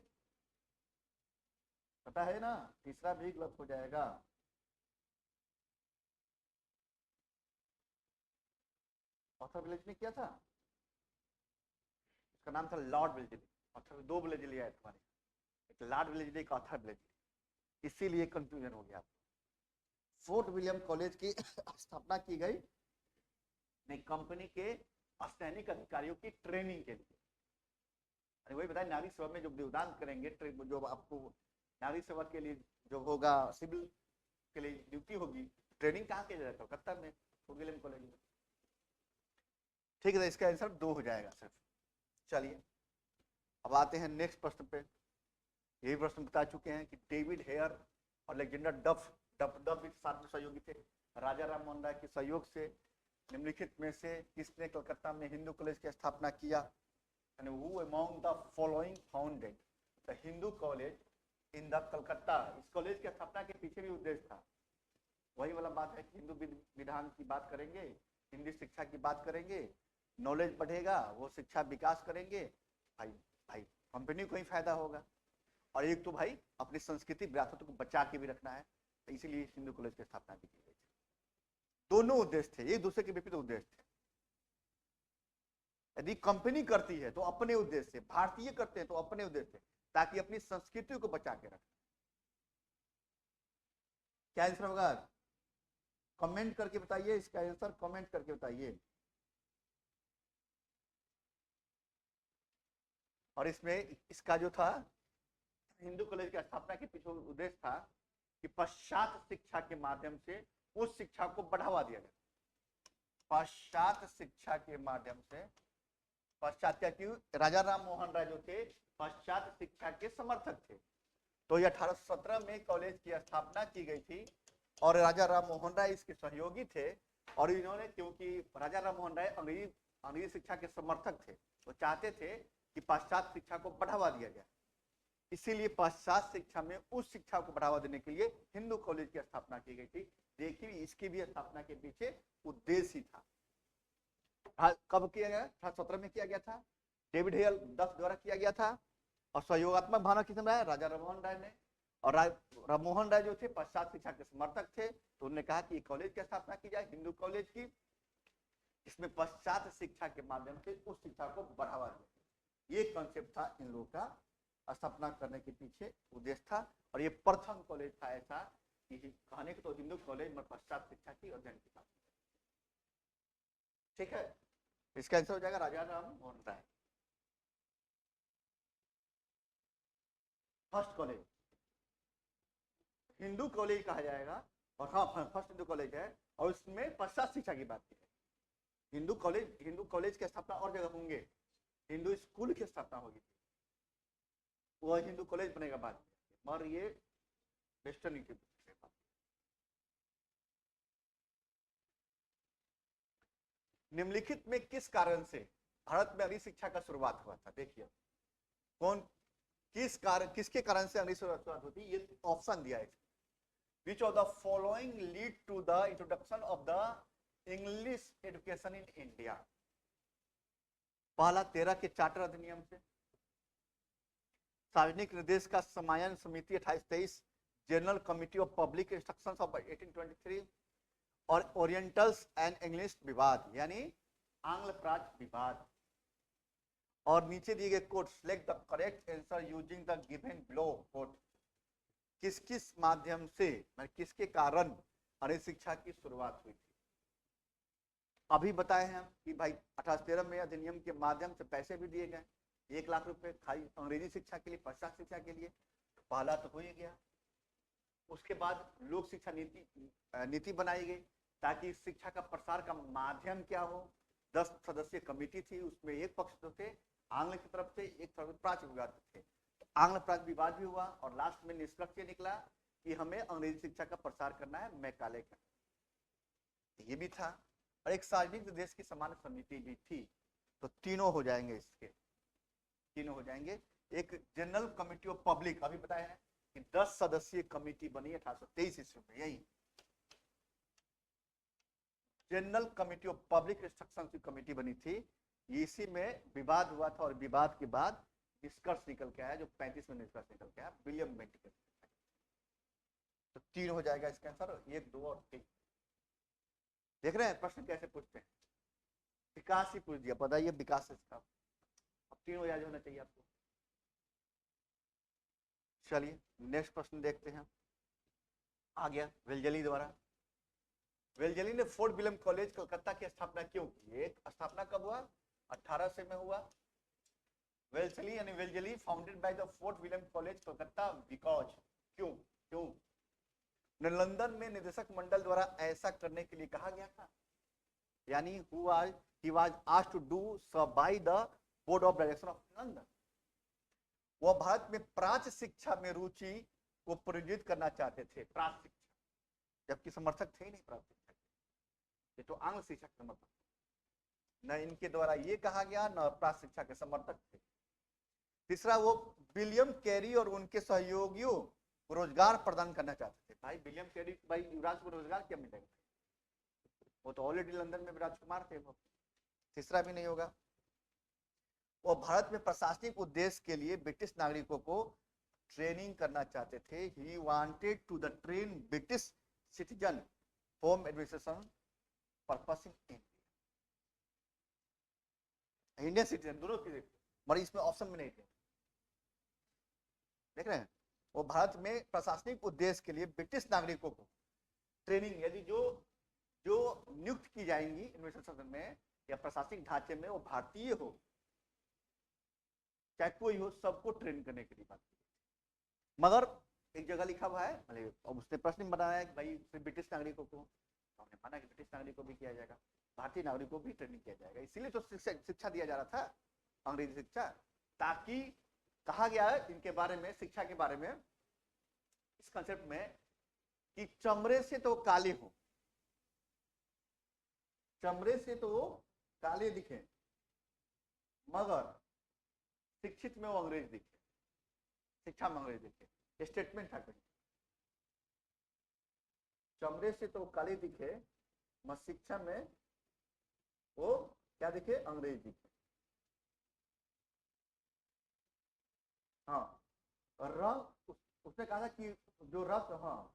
पता है ना, तीसरा भी गलत हो जाएगा। आर्थर वेल्जी ने किया था, उसका नाम था लॉर्ड वेल्जी। आर्थर 2 वेल्जी आए तुम्हारे, एक लॉर्ड वेल्जी, एक आर्थर वेल्जी, इसीलिए कंफ्यूजन हो गया। फोर्ट विलियम कॉलेज की स्थापना की गई कंपनी के सैनिक अधिकारियों की ट्रेनिंग के लिए। अरे वही बताया, नागरिक सेवा में जो योगदान करेंगे, जो आपको नागरिक सेवा के लिए जो होगा, सिविल के लिए ड्यूटी होगी, ट्रेनिंग कहाँ के जाएगा, कलकत्ता में फोर्ट विलियम कॉलेज में। ठीक है, इसका आंसर 2 हो जाएगा सिर्फ। चलिए अब आते हैं नेक्स्ट प्रश्न पे। यही प्रश्न बता चुके हैं कि डेविड हेयर और अलेक्जेंडर डफ साथ में सहयोगी थे। राजा राम मोहन राय के सहयोग से निम्नलिखित में से किसने कलकत्ता में हिंदू कॉलेज की स्थापना किया? And who among the following founded the Hindu college in the Calcutta? इस कॉलेज की स्थापना के पीछे भी उद्देश्य था, वही वाला बात है कि हिंदू विधान की बात करेंगे, हिंदी शिक्षा की बात करेंगे, नॉलेज बढ़ेगा, वो शिक्षा विकास करेंगे, भाई भाई कंपनी को ही फायदा होगा, और एक तो भाई अपनी संस्कृति विरासत को बचा के भी रखना है, तो इसीलिए हिंदू कॉलेज की स्थापना की गई थी। दोनों उद्देश्य थे, एक दूसरे के विपरीत उद्देश्य थे। यदि कंपनी करती है तो अपने उद्देश्य से, भारतीय करते हैं तो अपने उद्देश्य से, ताकि अपनी संस्कृति को बचा के रखें। क्या आंसर होगा, कमेंट करके बताइए, इसका आंसर कमेंट करके बताइए। और इसमें इसका जो था हिंदू कॉलेज की स्थापना के पीछे उद्देश्य था कि पश्चात शिक्षा के माध्यम से उस शिक्षा को बढ़ावा दिया जाए। पश्चात शिक्षा के माध्यम से, पश्चात क्या, क्यों, राजा राम मोहन राय जो थे पश्चात शिक्षा के समर्थक थे, तो ये 1817 में कॉलेज की स्थापना की गई थी और राजा राम मोहन राय इसके सहयोगी थे। और इन्होंने, क्योंकि राजा राम मोहन राय अंग्रेजी शिक्षा के समर्थक थे, तो चाहते थे कि पाश्चात्य शिक्षा को बढ़ावा दिया जाए, इसीलिए पाश्चात्य शिक्षा में उस शिक्षा को बढ़ावा देने के लिए हिंदू कॉलेज की स्थापना की गई थी। देखिए इसकी भी स्थापना के पीछे उद्देश्य ही था। कब किया गया, 1817 में किया गया था, डेविड हेयर डफ द्वारा किया गया था, और सहयोगात्मक भावना किसने बनाया, राजा राममोहन राय ने। और राममोहन राय जो थे पश्चात शिक्षा के समर्थक थे, तो उन्होंने कहा कि कॉलेज की स्थापना की जाए, हिंदू कॉलेज की, इसमें पश्चात शिक्षा के माध्यम से उस शिक्षा को बढ़ावा दिया। ये कॉन्सेप्ट था इन लोगों का स्थापना करने के पीछे उद्देश्य था। और ये प्रथम कॉलेज था ऐसा कि कहने को तो हिंदू कॉलेज में पश्चात शिक्षा की अध्ययन की बात। ठीक है, इसका आंसर हो जाएगा राजा Ram Mohan Roy. First college Hindu college कहा जाएगा और हाँ फर्स्ट हिंदू कॉलेज है, और उसमें पश्चात शिक्षा की बात की है। हिंदू कॉलेज की स्थापना और जगह होंगे, हिंदू स्कूल की स्थापना होगी, वह हिंदू कॉलेज बनेगा बाद में, और ये वेस्टर्न की बात। निम्नलिखित में किस कारण से भारत में अंग्रेजी शिक्षा का शुरुआत हुआ था? देखिए कौन किसके कारण से अंग्रेजी शुरुआत होती है, ये ऑप्शन दिया है। Which of the following lead to the introduction of the English education in India? पहला 13 के चार्टर अधिनियम से, सार्वजनिक निर्देश का समायन समिति 2823, general committee of public instructions of 1823, और ओरिएंटल्स एंड इंग्लिश विवाद यानी आंग्ल प्राच्य विवाद। और नीचे दिए गए code, select the correct answer using the given below code. किस किस माध्यम से, किसके कारण अंग्रेजी शिक्षा की शुरुआत हुई थी? अभी बताए हैं कि भाई 1813 में अधिनियम के माध्यम से पैसे भी दिए गए, 1 लाख रुपए खाली अंग्रेजी शिक्षा के लिए, पश्चात शिक्षा के लिए। पहला तो हो ही गया। उसके बाद लोक शिक्षा नीति बनाई गई ताकि शिक्षा का प्रसार का माध्यम क्या हो। 10 सदस्यीय कमेटी थी, उसमें एक पक्ष तो थे आंग्ल की तरफ से, एक तरफ प्राच्य विवाद थे। आंग्ल प्राच्य विवाद भी हुआ और लास्ट में निष्कर्ष ये निकला कि हमें अंग्रेजी शिक्षा का प्रसार करना है, मैकाले का, ये भी था। और एक सार्वजनिक निर्देश की समान समिति भी थी। तो तीनों हो जाएंगे, इसके तीनों हो जाएंगे। एक जनरल कमिटी ऑफ पब्लिक, अभी बताया है कि 10 सदस्यीय कमिटी बनी 1823 ईस्वी में, यही general committee of public instruction की कमिटी बनी थी। इसी में विवाद हुआ था और विवाद के बाद निष्कर्ष निकल के आया, जो 35 में निष्कर्ष निकल के आया, विलियम बेंटिक। तो 3 हो जाएगा इसका आंसर, 1, 2 और 3। देख रहे हैं प्रश्न कैसे पूछते हैं, विकास ही पूछ दिया, बताइए विकास इसका। अब 3 हो जाना चाहिए आपको। चलिए नेक्स्ट प्रश्न देखते हैं। आ गया वेलजली द्वारा। वेलजली ने फोर्ट विलियम कॉलेज कलकत्ता की स्थापना क्यों की? एक स्थापना कब हुआ? 1800 में हुआ। वेलजली यानी Wellesley founded by the Fort William College Calcutta because, क्यों लंदन में निदेशक मंडल द्वारा ऐसा करने के लिए कहा गया था, यानी he was asked to do so by the board of direction of London। वह भारत में प्राच्य शिक्षा में रुचि को प्रेरित करना चाहते थे, प्राच्य शिक्षा, जबकि समर्थक थे ही नहीं प्राच्य शिक्षा के, ये तो आंग्ल शिक्षा के समर्थक, न इनके द्वारा ये कहा गया न प्राच्य शिक्षा के समर्थक थे। तीसरा, वो विलियम कैरी और उनके सहयोगियों को रोजगार प्रदान करना चाहते थे। भाई विलियम कैरी, भाई युवराज को रोजगार क्या मिलेगा, वो तो ऑलरेडी लंदन में राजकुमार थे वो। तीसरा भी नहीं होगा। वो भारत में प्रशासनिक उद्देश्य के लिए ब्रिटिश नागरिकों को ट्रेनिंग करना चाहते थे। He wanted to the train British citizen home administration purpose in Indian citizen, दोनों की, मगर इसमें ऑप्शन में नहीं थे। देख रहे हैं, वो भारत में प्रशासनिक उद्देश्य के लिए ब्रिटिश नागरिकों को ट्रेनिंग, यदि जो नियुक्त की जाएंगी एडमिनिस्ट्रेशन में या प्रशासनिक ढांचे में, वो भारतीय हो चाहे कोई हो, सबको ट्रेन करने के लिए बात की। मगर एक जगह लिखा हुआ है, मतलब उसने प्रश्न बनाया है कि भाई ब्रिटिश नागरिकों को, हमने माना कि ब्रिटिश नागरिकों को भी किया जाएगा, भारतीय नागरिकों को भी ट्रेनिंग किया जाएगा। इसीलिए तो शिक्षा दिया जा रहा था, अंग्रेजी शिक्षा, ताकि कहा गया है इनके बारे में, शिक्षा के बारे में, इस कंसेप्ट में कि चमड़े से तो काले हो, चमड़े से तो वो काले दिखे, मगर शिक्षित में वो अंग्रेज दिखे, शिक्षा में अंग्रेज दिखे। स्टेटमेंट था कहीं, चमड़े से तो काले दिखे मगर शिक्षा में वो क्या दिखे, अंग्रेज दिखे। हाँ, रंग उसने कहा था कि जो रंग, हाँ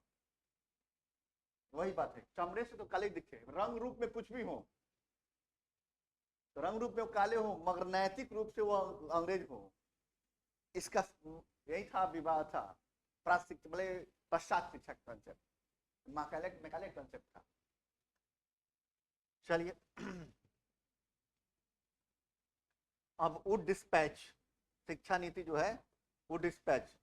वही बात है, चमड़े से तो काले दिखे, रंग रूप में कुछ भी हो, तो रंग रूप में वो काले हो मगर नैतिक रूप से वो अंग्रेज हो। इसका यही था, विवाह था, पश्चात शिक्षा कंसेप्ट, मैकाले कंसेप्ट था। चलिए अब वुड डिस्पैच, शिक्षा नीति जो है वुड डिस्पैच,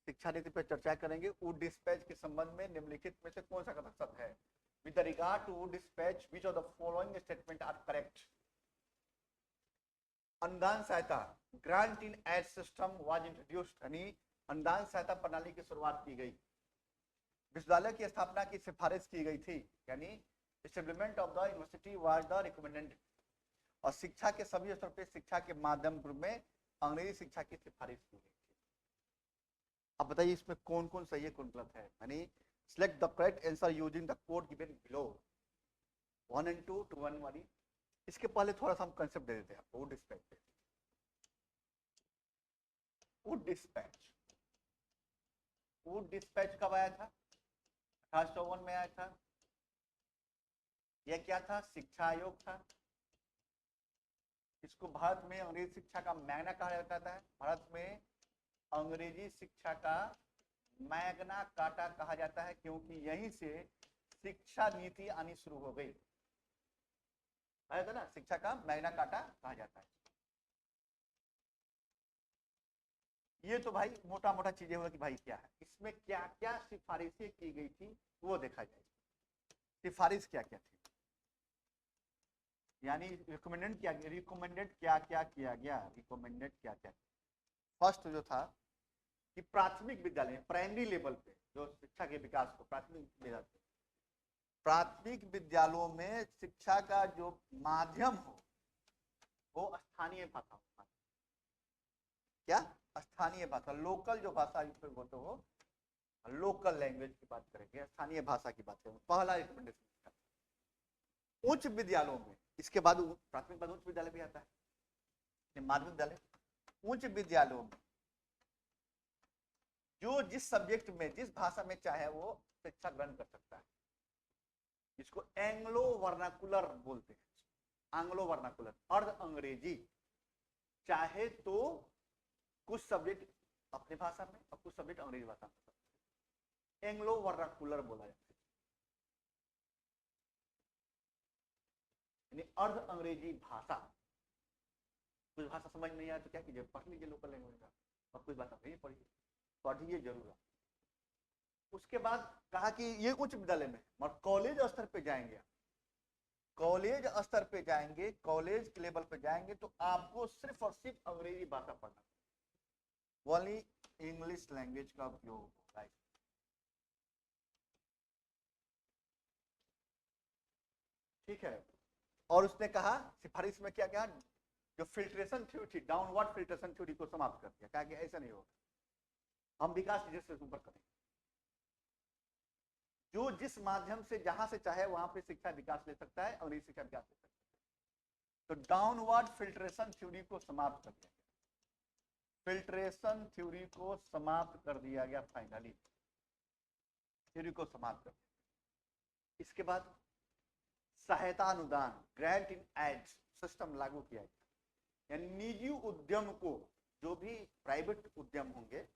शिक्षा नीति पर चर्चा करेंगे। वुड डिस्पैच के संबंध में निम्नलिखित में से कौन सा कथन सत्य है? With regard to wood dispatch which of the following statement are correct? अनुदान सहायता grant in aid system was introduced, यानी अनुदान सहायता प्रणाली की शुरुआत की गई, विश्वविद्यालय की स्थापना की सिफारिश की गई थी, यानी establishment of the university was the recommended, और शिक्षा के सभी स्तर पर शिक्षा के माध्यम में अंग्रेजी शिक्षा की सिफारिश की गई थी। अब बताइए इसमें कौन कौन सही है कौन गलत है, यानी select the correct answer using the code given below 1 and 2 to 1 वाली। इसके पहले थोड़ा सा हम कंसेप्ट दे देते हैं आपको। Wood dispatch, Wood dispatch, Wood dispatch कब आया था? 1854 में आया था। यह क्या था? शिक्षा आयोग था। इसको भारत में अंग्रेजी शिक्षा का मैग्ना कहा जाता है। भारत में अंग्रेजी शिक्षा का मैग्ना कार्टा कहा जाता है, क्योंकि यहीं से शिक्षा नीति आनी शुरू हो गई है ना। शिक्षा का मैग्ना कार्टा कहा जाता है। ये तो भाई मोटा मोटा चीजें हुआ कि भाई क्या है इसमें, क्या क्या सिफारिशें की गई थी वो देखा जाए। सिफारिश क्या क्या थी, यानी रिकमेंडेड क्या क्या किया गया, रिकमेंडेड क्या क्या। फर्स्ट जो था कि प्राथमिक विद्यालय प्राइमरी लेवल पे जो शिक्षा के विकास को प्राथमिक विद्यालयों में शिक्षा का जो माध्यम हो वो स्थानीय भाषा हो। क्या? स्थानीय भाषा, लोकल जो भाषा यूज बोलते हो, लोकल लैंग्वेज की बात करेंगे, स्थानीय भाषा की बात करेंगे। पहला रिकमेंडेशन। उच्च विद्यालयों में, इसके बाद प्राथमिक बाद उच्च विद्यालय भी आता है, माध्यमिक विद्यालय। उच्च विद्यालयों में जो जिस सब्जेक्ट में जिस भाषा में चाहे वो शिक्षा ग्रहण कर सकता है, इसको एंग्लो वर्नाकुलर बोलते हैं। एंग्लो वर्नाकुलर अर्ध अंग्रेजी, चाहे तो कुछ सब्जेक्ट अपने भाषा में और कुछ सब्जेक्ट अंग्रेजी भाषा में, एंग्लो वर्नाकुलर बोला जाता है। यानी अर्ध अंग्रेजी भाषा। कुछ भाषा समझ नहीं आया तो क्या कीजिए, पढ़ लीजिए लोकल लैंग्वेज का, और कुछ भाषा नहीं पढ़िए, पढ़िए जरूर। उसके बाद कहा कि ये उच्च विद्यालय में, और कॉलेज स्तर पे जाएंगे, कॉलेज स्तर पे जाएंगे, कॉलेज के लेवल पे जाएंगे तो आपको सिर्फ और सिर्फ अंग्रेजी भाषा पढ़ना, ओनली इंग्लिश लैंग्वेज का उपयोग होगा। ठीक है। और उसने कहा सिफारिश में क्या क्या, जो फिल्ट्रेशन थ्योरी थी, डाउनवर्ड फिल्ट्रेशन थ्योरी को समाप्त कर दिया। कहा कि ऐसा नहीं होगा, हम विकास जैसे ऊपर करेंगे, जो जिस माध्यम से जहां से चाहे वहां पे शिक्षा विकास ले सकता है, अंग्रेजी शिक्षा विकास ले सकता है। तो डाउनवर्ड फिल्ट्रेशन थ्योरी को समाप्त कर दिया गया, फिल्ट्रेशन थ्योरी को समाप्त कर दिया गया, फाइनली थ्योरी को समाप्त कर दिया। इसके बाद सहायता अनुदान ग्रांट इन एड सिस्टम लागू किया गया, यानी निजी उद्यम को, जो भी प्राइवेट उद्यम होंगे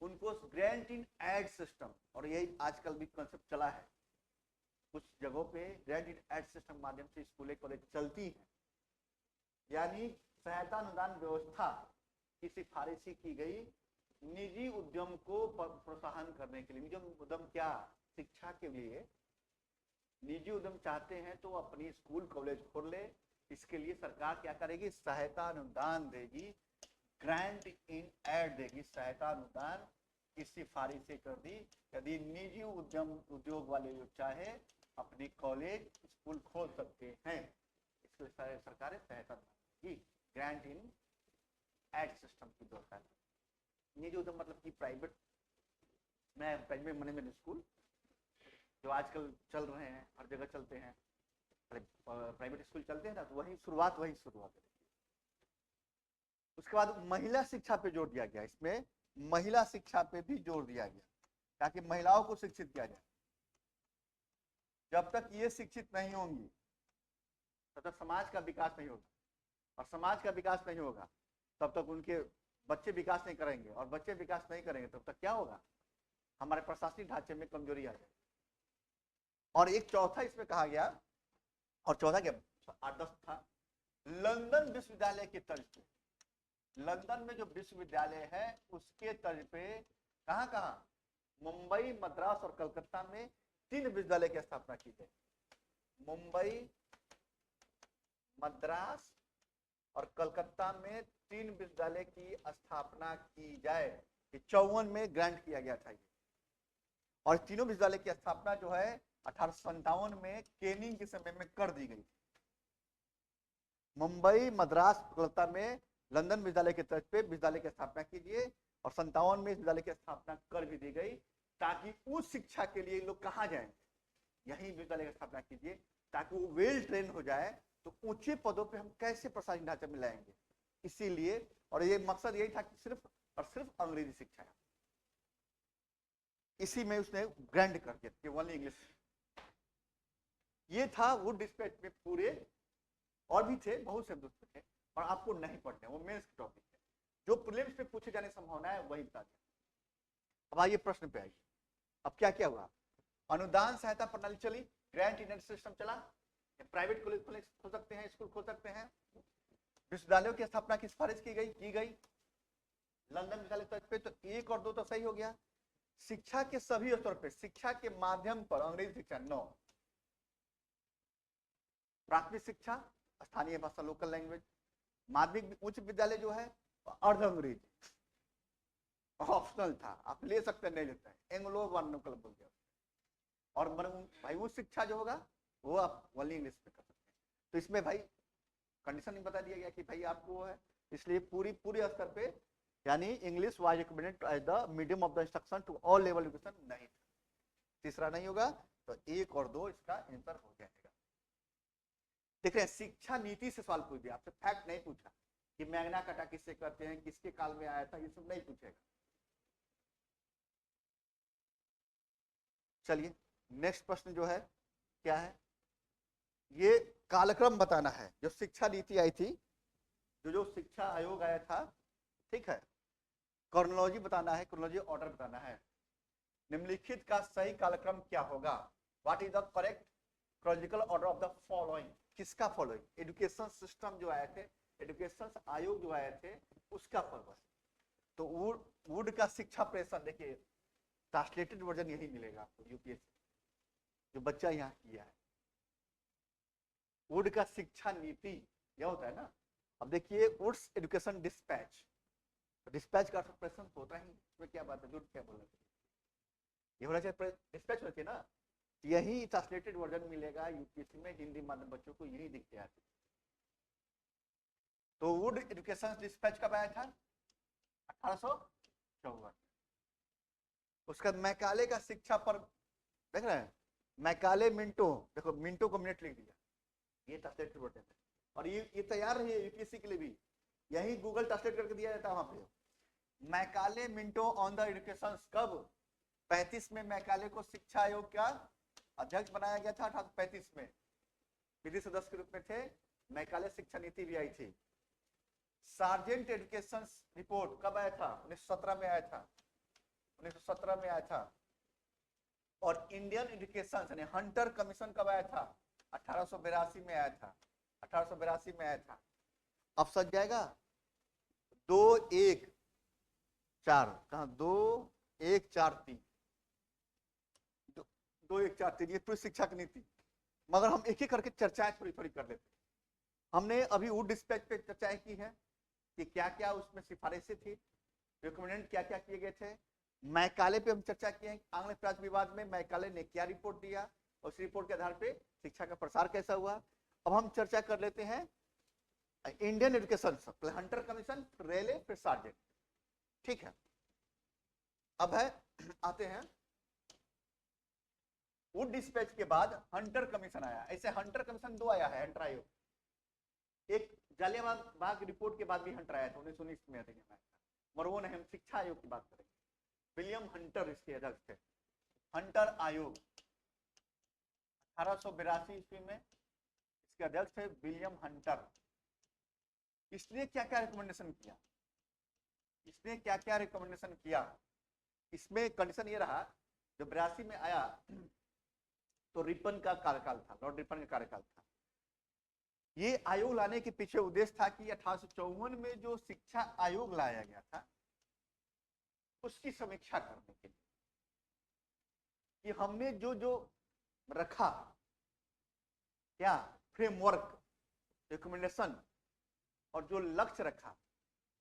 उनको ग्रांट इन एड सिस्टम, और यही आजकल भी कंसेप्ट चला है, कुछ जगहों पे ग्रांट इन एड सिस्टम माध्यम से स्कूलें कॉलेज चलती है, यानी सहायता अनुदान व्यवस्था की सिफारिश की गई निजी उद्यम को प्रोत्साहन करने के लिए। निजी उद्यम क्या? शिक्षा के लिए निजी उद्यम चाहते हैं तो अपनी स्कूल कॉलेज खोल ले, इसके लिए सरकार क्या करेगी? सहायता अनुदान देगी, ग्रांट इन एड देगी, सहायता अनुदान की सिफारिश कर दी। यदि निजी उद्योग वाले जो चाहे अपने कॉलेज स्कूल खोल सकते हैं, इसके सरकार सहायता देगी, ग्रांट इन एड सिस्टम की व्यवस्था। निजी उद्यम मतलब कि प्राइवेट मैनेजमेंट स्कूल जो आजकल चल रहे हैं, हर जगह चलते हैं, प्राइवेट स्कूल चलते हैं ना, तो वही शुरुआत है। उसके बाद महिला शिक्षा पे जोर दिया गया, इसमें महिला शिक्षा पे भी जोर दिया गया ताकि महिलाओं को शिक्षित किया जाए। जब तक ये शिक्षित नहीं होंगी तब तक समाज का विकास नहीं होगा, और समाज का विकास नहीं होगा तब तक उनके बच्चे विकास नहीं करेंगे, और बच्चे विकास नहीं करेंगे तब तक क्या होगा? हमारे प्रशासनिक ढांचे में कमजोरी आ जाएगी। और एक चौथा इसमें कहा गया, और चौथा क्या 8-10 था, लंदन विश्वविद्यालय के तर्ज पे, लंदन में जो विश्वविद्यालय है उसके तर्ज पे कहाँ कहाँ? मुंबई, मद्रास और कलकत्ता में 3 विश्वविद्यालय की स्थापना की गई। मुंबई, मद्रास और कलकत्ता में 3 विश्वविद्यालय की स्थापना की जाए। 54 में ग्रांट किया गया था ये। और तीनों विश्वविद्यालय की स्थापना जो है 1857 में केनिंग के समय में कर दी गई। मुंबई, मद्रास, कलकत्ता में लंदन विश्वविद्यालय के तर्ज पे विश्वविद्यालय की स्थापना कीजिए और 57 में विश्वविद्यालय की स्थापना कर भी दी गई, ताकि उस शिक्षा के लिए लोग कहाँ जाएंगे, यही विश्वविद्यालय की स्थापना कीजिए, ताकि वो वेल ट्रेन हो जाए, तो ऊंचे पदों पे हम कैसे प्रशासनिक ढांचे में लाएंगे। इसीलिए, और ये मकसद यही था कि सिर्फ और सिर्फ अंग्रेजी शिक्षा है। इसी में उसने ग्रांट कर दिया कि ओनली इंग्लिश। ये था वुड डिस्पैच में पूरे, और भी थे बहुत से दूसरे थे, और आपको नहीं पढ़ने, वो मेंस के टॉपिक है। जो प्रीलिम्स में पूछे जाने की संभावना है वही बता दें। अब आइए प्रश्न पे आइए। अब क्या क्या हुआ? अनुदान सहायता प्रणाली चली, ग्रांट इंडियन सिस्टम चला, प्राइवेट कॉलेज खोल सकते हैं, स्कूल खोल सकते हैं, विश्वविद्यालयों की स्थापना की सिफारिश की गई लंदन विश्वविद्यालय पे। तो 1 और 2 तो सही हो गया। शिक्षा के सभी स्तर पे, शिक्षा के माध्यम पर अंग्रेजी शिक्षा 9, प्राथमिक शिक्षा स्थानीय भाषा लोकल लैंग्वेज, माध्यमिक उच्च विद्यालय जो है अर्ध अंग्रेजी ऑप्शनल था, आप ले सकते नहीं लेते हैं, एंग्लो वर्नाकुलर बोल दिया। और भाई वो शिक्षा जो होगा वो आप ओनली इंग्लिश में कर सकते हैं। तो इसमें भाई कंडीशन नहीं बता दिया गया कि भाई आपको वो है, इसलिए पूरी स्तर पे यानी English was recommended as the medium of the instruction to all level education नहीं। तीसरा नहीं होगा, तो 1 और 2 इसका आंसर हो जाएगा। देख रहे हैं, शिक्षा नीति से सवाल पूछ दिया, आपसे फैक्ट नहीं पूछा कि मैग्ना कार्टा किससे करते हैं, किसके काल में आया था, ये सब नहीं पूछेगा। चलिए नेक्स्ट प्रश्न जो है क्या है, ये कालक्रम बताना है। जो शिक्षा नीति आई थी, जो शिक्षा आयोग आया था, ठीक है, क्रोनोलॉजी बताना है, क्रोनोलॉजी ऑर्डर बताना है। निम्नलिखित का सही कालक्रम क्या होगा? What is the correct chronological order of the following? किसका फॉलोइंग? एजुकेशन सिस्टम जो आए थे, एजुकेशन आयोग जो आए थे, उसका फॉलोइंग। तो वुड का शिक्षा प्रेषण, देखिए ट्रांसलेटेड वर्जन यही मिलेगा आपको यूपीएससी, जो बच्चा यहाँ किया है। वुड का शिक्षा नीति यह होता है ना। अब देखिए वुड्स एजुकेशन डिस्पैच, डिस्पैच का प्रेषण होता ही, इसमें क्या बात है, झूठ क्या बोल रहे थे, ये होना चाहिए डिस्पैच होती है ना। यही ट्रांसलेटेड वर्जन मिलेगा यूपीएससी में, हिंदी माध्यम बच्चों को यही दिखते आते। तो वुड एजुकेशन डिस्पैच कब आया था? 1854। उसका मैकाले का शिक्षा पर देख रहे हैं, मैकाले मिंटो, देखो मिंटो को मिनट लिख दिया, ये ट्रांसलेटेड वर्जन है। और ये तैयार है यूपीएससी के लिए भी, यही गूगल ट्रांसलेट करके दिया जाता है वहां पे। Macaulay Minto on the education, कब? 35 में मैकाले को शिक्षा आयोग का अध्यक्ष बनाया गया था। 1835 में विधि सदस्य के रूप में थे। मैकाले शिक्षा नीति भी आई थी। सार्जेंट एजुकेशन रिपोर्ट कब आया था? 1917 में आया था, 1917 में आया था। और इंडियन एजुकेशन यानी हंटर कमीशन कब आया था? 1882 में आया था, 1882 में आया था। अब सज जाएगा 2 1 4, कहा 2 1 4 3, 2 1 4 3, ये पूरी शिक्षा की नीति। मगर हम एक एक करके चर्चाएं थोड़ी थोड़ी कर लेते हैं। हमने अभी वुड डिस्पैच पे चर्चाएं की है कि क्या क्या उसमें सिफारिशें थी, रिकमेंडेड क्या क्या किए गए थे। मैकाले पे हम चर्चा किए हैं, आंग्ल प्राच्य विवाद में मैकाले ने क्या रिपोर्ट दिया, और उस रिपोर्ट के आधार पे शिक्षा का प्रसार कैसा हुआ। अब हम चर्चा कर लेते हैं इंडियन एजुकेशन, हंटर कमीशन, रेले, फिर सार्जेंट, ठीक है। अब है आते हैं वुड डिस्पैच के बाद हंटर कमीशन आया। ऐसे हंटर कमीशन 2 आया है, हंटर आयोग। एक जालियांवाला बाग रिपोर्ट के बाद भी हंटर आया था 1919 में, मगर वो नहीं, हम शिक्षा आयोग की बात करेंगे। विलियम हंटर इसके अध्यक्ष थे। हंटर आयोग 1882 ईस्वी में इसके अध्यक्ष थे विलियम हंटर। इसने क्या क्या रिकमेंडेशन किया? इसने क्या क्या रिकमेंडेशन किया? इसमें कंडीशन ये रहा, जो 82 में आया तो रिपन का कार्यकाल था, लॉर्ड रिपन का कार्यकाल था। ये आयोग लाने के पीछे उद्देश्य था कि 1854 में जो शिक्षा आयोग लाया गया था, उसकी समीक्षा करने के लिए कि हमने जो जो रखा, क्या फ्रेमवर्क, रिकमेंडेशन और जो लक्ष्य रखा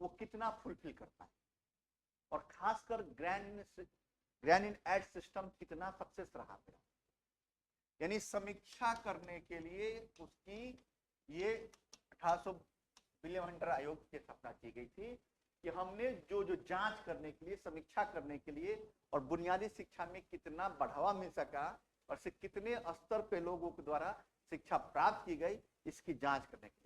वो कितना फुलफिल करता है, और खासकर ग्रैंड इन एड सिस्टम कितना सक्सेस रहा मेरा। यानी समीक्षा करने के लिए उसकी ये 1800 विलियम हंटर आयोग की स्थापना की गई थी कि हमने जो जो जांच करने के लिए, समीक्षा करने के लिए, और बुनियादी शिक्षा में कितना बढ़ावा मिल सका और से कितने स्तर पे लोगों के द्वारा शिक्षा प्राप्त की गई, इसकी जांच करने के लिए।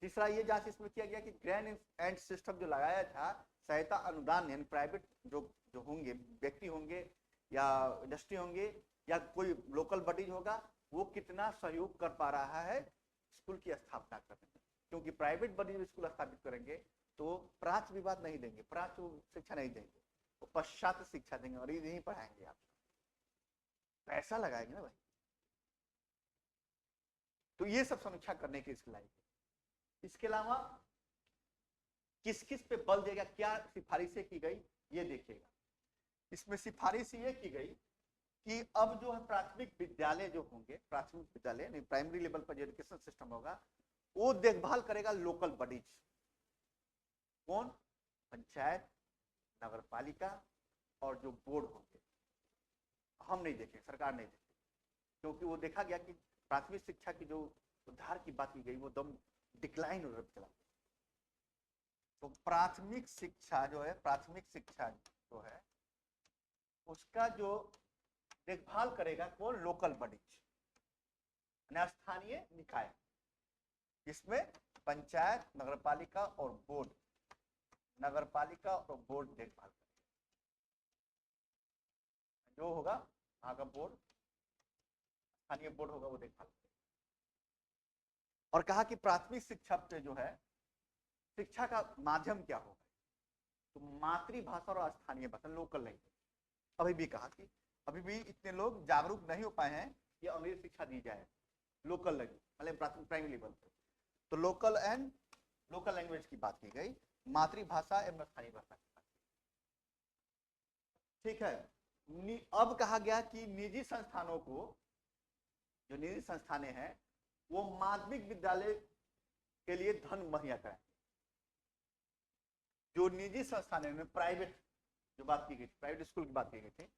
तीसरा ये जांच इसमें किया गया कि ग्रैंड एंड सिस्टम जो लगाया था, सहायता अनुदान यानी प्राइवेट जो होंगे, व्यक्ति होंगे या इंडस्ट्री होंगे या कोई लोकल बॉडीज होगा, वो कितना सहयोग कर पा रहा है स्कूल की स्थापना करने में। क्योंकि प्राइवेट बॉडीज स्कूल स्थापित करेंगे तो प्राच्य विवाद नहीं देंगे, प्राच्य शिक्षा नहीं देंगे, वो पश्चात शिक्षा देंगे और यही पढ़ाएंगे। आप पैसा लगाएंगे ना भाई। तो ये सब समीक्षा करने की इसकी लायक है। इसके अलावा किस किस पे बल देगा, क्या सिफारिशें की गई, ये देखिएगा। इसमें सिफारिश ये की गई कि अब जो है प्राथमिक विद्यालय जो होंगे, प्राथमिक विद्यालय नहीं, प्राइमरी लेवल पर जो एजुकेशन सिस्टम होगा, वो देखभाल करेगा लोकल बॉडीज। कौन? पंचायत, नगर पालिका और जो बोर्ड होंगे। हम नहीं देखें, सरकार नहीं देखें, क्योंकि वो देखा गया कि प्राथमिक शिक्षा की जो सुधार की बात की गई वो दम डिक्लाइन हो चला। तो प्राथमिक शिक्षा जो है, प्राथमिक शिक्षा जो है उसका जो देखभाल करेगा कौन? लोकल बॉडीज, स्थानीय निकाय, इसमें पंचायत, नगरपालिका और बोर्ड, नगरपालिका और बोर्ड देखभाल करेगा। जो होगा वहां का बोर्ड, स्थानीय बोर्ड होगा, वो देखभाल करेगा। और कहा कि प्राथमिक शिक्षा पे जो है शिक्षा का माध्यम क्या होगा, तो मातृभाषा और स्थानीय भाषा, लोकल लैंग्वेज। अभी भी कहा कि अभी भी इतने लोग जागरूक नहीं हो पाए हैं कि अंग्रेजी शिक्षा दी जाए लोकल लैंग्वेज, मतलब प्राथमिक प्राइमरी लेवल पे। तो लोकल लैंग्वेज की बात की गई, मातृभाषा एवं स्थानीय भाषा की बात। ठीक है। अब कहा गया कि निजी संस्थानों को, जो निजी संस्थानें हैं, वो माध्यमिक विद्यालय के लिए धन मुहैया कराएं। जो निजी संस्थानें में प्राइवेट जो बात की गई थी, प्राइवेट स्कूल की बात की गई थी,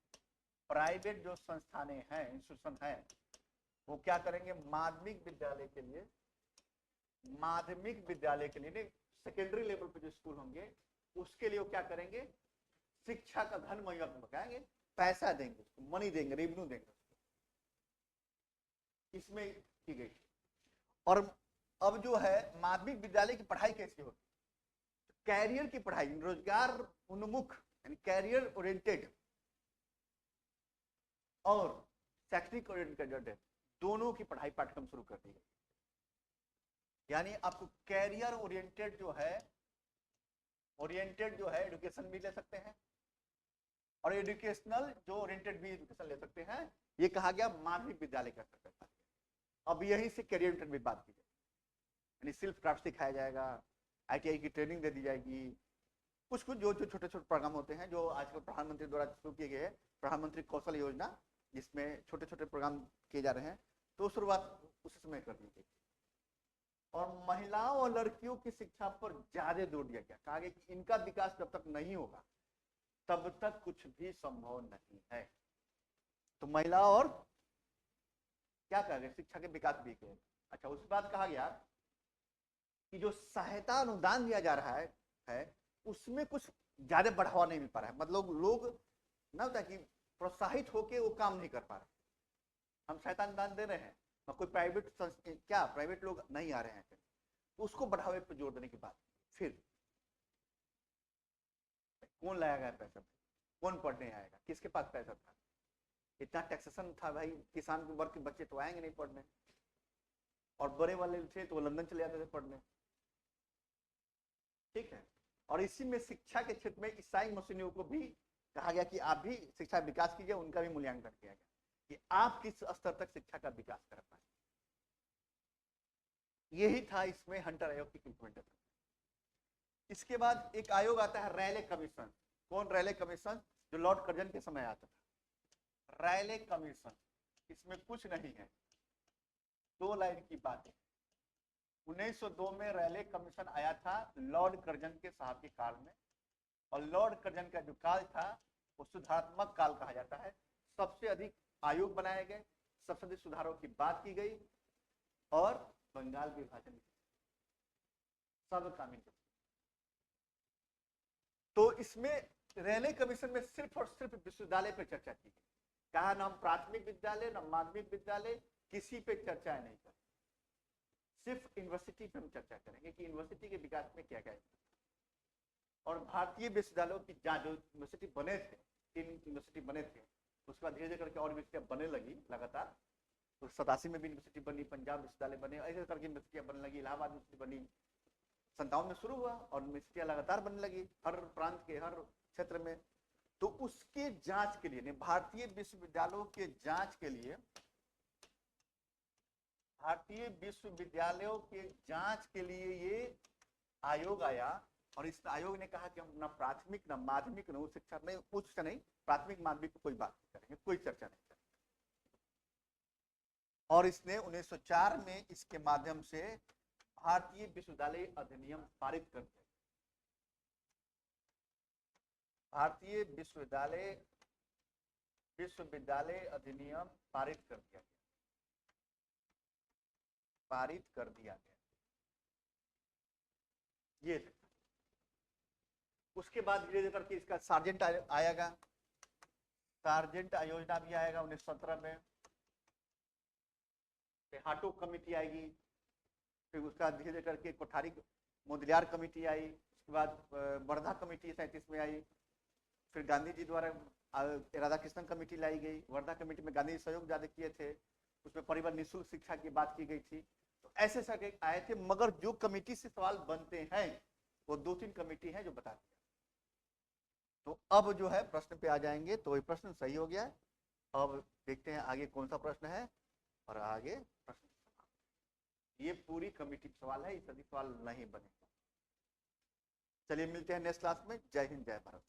प्राइवेट जो संस्थानें हैं, इंस्टीट्यूशन हैं, वो क्या करेंगे? माध्यमिक विद्यालय के लिए, नहीं, सेकेंडरी लेवल पे जो स्कूल होंगे उसके लिए वो क्या करेंगे? शिक्षा का धन मुहैया कराएंगे, पैसा देंगे उसको, मनी देंगे, रेवेन्यू देंगे उसको। इसमें की गई। और अब जो है माध्यमिक विद्यालय की पढ़ाई कैसी होगी? कैरियर की पढ़ाई, रोजगार उन्मुख यानी कैरियर ओरिएंटेड और शैक्षणिक ओरिएंटेड दोनों की पढ़ाई पाठ्यक्रम शुरू कर दी गई। यानी आपको कैरियर ओरिएंटेड जो है एजुकेशन भी ले सकते हैं और एजुकेशनल जो ओरिएंटेड भी एजुकेशन ले सकते हैं। ये कहा गया माध्यमिक विद्यालय का स्तर पर। अब यहीं से कैरियर ओरिएंटेड भी बात की जाए, यानी सिर्फ क्राफ्ट सिखाया जाएगा, ITI की ट्रेनिंग दे दी जाएगी, कुछ जो छोटे छोटे प्रोग्राम होते हैं जो आजकल प्रधानमंत्री द्वारा शुरू किए गए हैं, प्रधानमंत्री कौशल योजना, जिसमें छोटे छोटे प्रोग्राम किए जा रहे हैं, तो शुरुआत उस समय कर दी गई। और महिलाओं और लड़कियों की शिक्षा पर ज्यादा जोर दिया गया। कहा गया कि इनका विकास जब तक नहीं होगा तब तक कुछ भी संभव नहीं है। तो महिला और क्या कहा गया? शिक्षा के विकास भी किया। अच्छा, उसके बाद कहा गया कि जो सहायता अनुदान दिया जा रहा है उसमें कुछ ज्यादा बढ़ावा नहीं मिल पा रहा है। मतलब लोग ना होता कि प्रोत्साहित होके वो काम नहीं कर पा रहे। हम सहायता अनुदान दे रहे हैं और कोई प्राइवेट लोग नहीं आ रहे हैं, तो उसको बढ़ावे पर जोर देने की बात। फिर कौन लाएगा पैसा? कौन पढ़ने आएगा? किसके पास पैसा था? इतना टैक्सेशन था भाई, किसान के वर्ग के बच्चे तो आएंगे नहीं पढ़ने, और बड़े वाले थे तो वो लंदन चले जाते थे पढ़ने। ठीक है। और इसी में शिक्षा के क्षेत्र में ईसाई मुस्लिमों को भी कहा गया कि आप भी शिक्षा विकास कीजिए, उनका भी मूल्यांकन किया गया कि आप किस स्तर तक शिक्षा का विकास कर पाए। यही था इसमें हंटर आयोग की इम्प्लीमेंटेशन। इसके बाद एक आयोग आता है, रैले कमीशन। कौन? रैले कमीशन, जो लॉर्ड कर्जन के समय आता था। रैले कमीशन, इसमें कुछ नहीं है, 2 लाइन की बात है। 1902 में रैले कमीशन आया था लॉर्ड कर्जन के साहब के काल में, और लॉर्ड कर्जन का जो काल था वो सुधारात्मक काल कहा जाता है। सबसे अधिक आयोग बनाए गए, सबसे अधिक सुधारों की बात की गई, और बंगाल विभाजन सब कानून। तो इसमें रैले कमीशन में सिर्फ और सिर्फ विश्वविद्यालय पर चर्चा की गई। कहा ना हम प्राथमिक विद्यालय ना माध्यमिक विद्यालय किसी पे चर्चा नहीं करें, सिर्फ यूनिवर्सिटी पे हम चर्चा करेंगे कि यूनिवर्सिटी के विकास में क्या क्या है। और भारतीय विश्वविद्यालयों की जो यूनिवर्सिटी बने थे, 3 यूनिवर्सिटी बने थे, उसके बाद धीरे धीरे करके और यूनिवर्सिटियां बनने लगी लगातार। तो 87 में भी यूनिवर्सिटी बनी, पंजाब विश्वविद्यालय बने, ऐसे करके यूनिवर्सिटियां बनने लगी, इलाहाबाद यूनिवर्सिटी बनी, 57 में शुरू हुआ, और यूनिवर्सिटियां लगातार बनने लगी हर प्रांत के हर क्षेत्र में। तो उसके जांच के लिए, भारतीय विश्वविद्यालयों के जांच के लिए, भारतीय विश्वविद्यालयों के जांच के लिए ये आयोग आया, और इस आयोग ने कहा कि हम ना प्राथमिक ना माध्यमिक ना उच्च शिक्षा नहीं, उच्च शिक्षा नहीं, प्राथमिक माध्यमिक को कोई बात नहीं करेंगे, कोई चर्चा नहीं करेंगे। और इसने 1904 में इसके माध्यम से भारतीय विश्वविद्यालय अधिनियम पारित कर दिया। भारतीय विश्वविद्यालय अधिनियम पारित कर दिया गया, पारित कर दिया गया ये। उसके बाद धीरे धीरे करके इसका सार्जेंट आएगा, सार्जेंट योजना भी आएगा 1917 में। हाटो कमेटी आएगी, फिर उसका धीरे धीरे करके कोठारी मोदलियार कमेटी आई, उसके बाद वर्धा कमेटी 37 में आई, फिर गांधी जी द्वारा राधा कृष्णन कमेटी लाई गई। वर्धा कमेटी में गांधी जी सहयोग ज्यादा किए थे, उसमें परिवार निःशुल्क शिक्षा की बात की गई थी। तो ऐसे सके आए थे, मगर जो कमेटी से सवाल बनते हैं वो 2-3 कमेटी है जो बता दिया। तो अब जो है प्रश्न पे आ जाएंगे, तो ये प्रश्न सही हो गया। अब देखते हैं आगे कौन सा प्रश्न है, और आगे प्रश्न, ये पूरी कमेटी सवाल है, ये सभी सवाल नहीं बने। चलिए मिलते हैं नेक्स्ट क्लास में। जय हिंद, जय भारत।